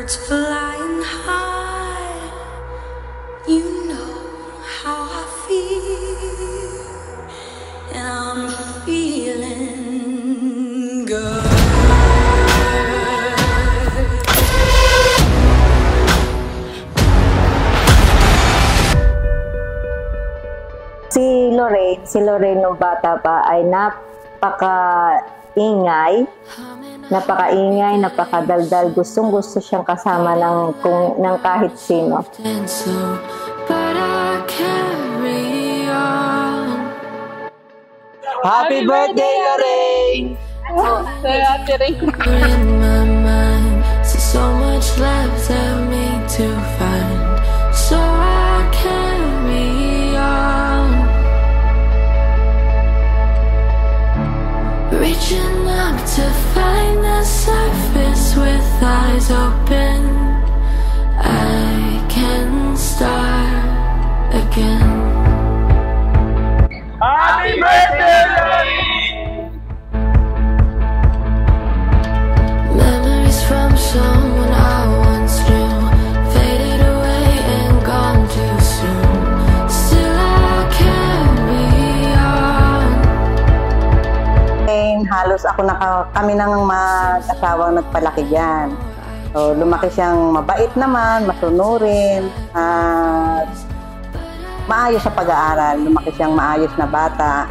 birds flying high, you know how I feel, and I'm feeling good. Si Lorraine nung bata pa ay napaka-ingay, napakadaldal, gustong-gusto siyang kasama ng kahit sino. Happy birthday, Lorraine! So much love that me to find, so I carry on, reaching up to find the surface with eyes open. I can start again. Happy birthday, Lorraine! Memories from someone I once knew, faded away and gone too soon. Still I carry on. Halos kami nang mag-asawang nagpalaki diyan. So, lumaki siyang mabait naman, masunurin, at maayos sa pag-aaral. Lumaki siyang maayos na bata.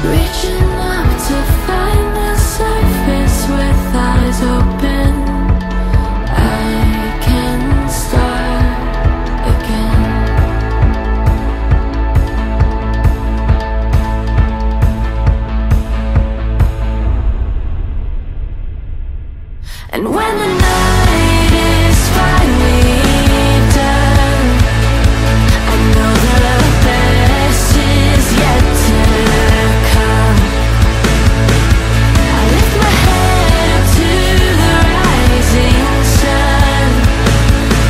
Reaching up to find the surface with eyes open. I can start again. And when the night is finally done, I know the best is yet to come. I lift my head up to the rising sun.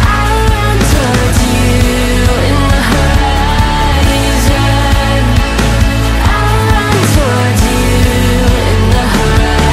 I run towards you in the horizon. I run towards you in the horizon.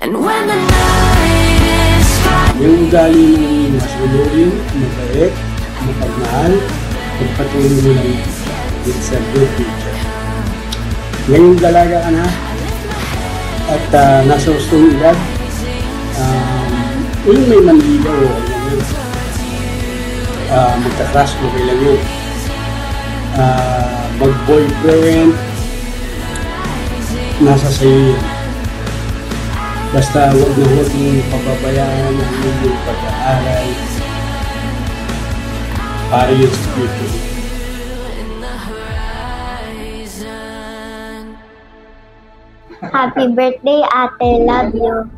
And when the night is fine. Yung ugali ng masunurin, mabait, mapagmahal, pagpatuloy mo lang, it's a good future. Ngayong dalaga ka na, at nasa ustong edad, yung may manligaw, magka-crush mo kailan yun. Mag-boyfriend, nasa sa'yo yun. Basta huwag na huwag mong pababayaan ang iyong pag-aaral para yun sa future. Happy birthday, Ate. Love you.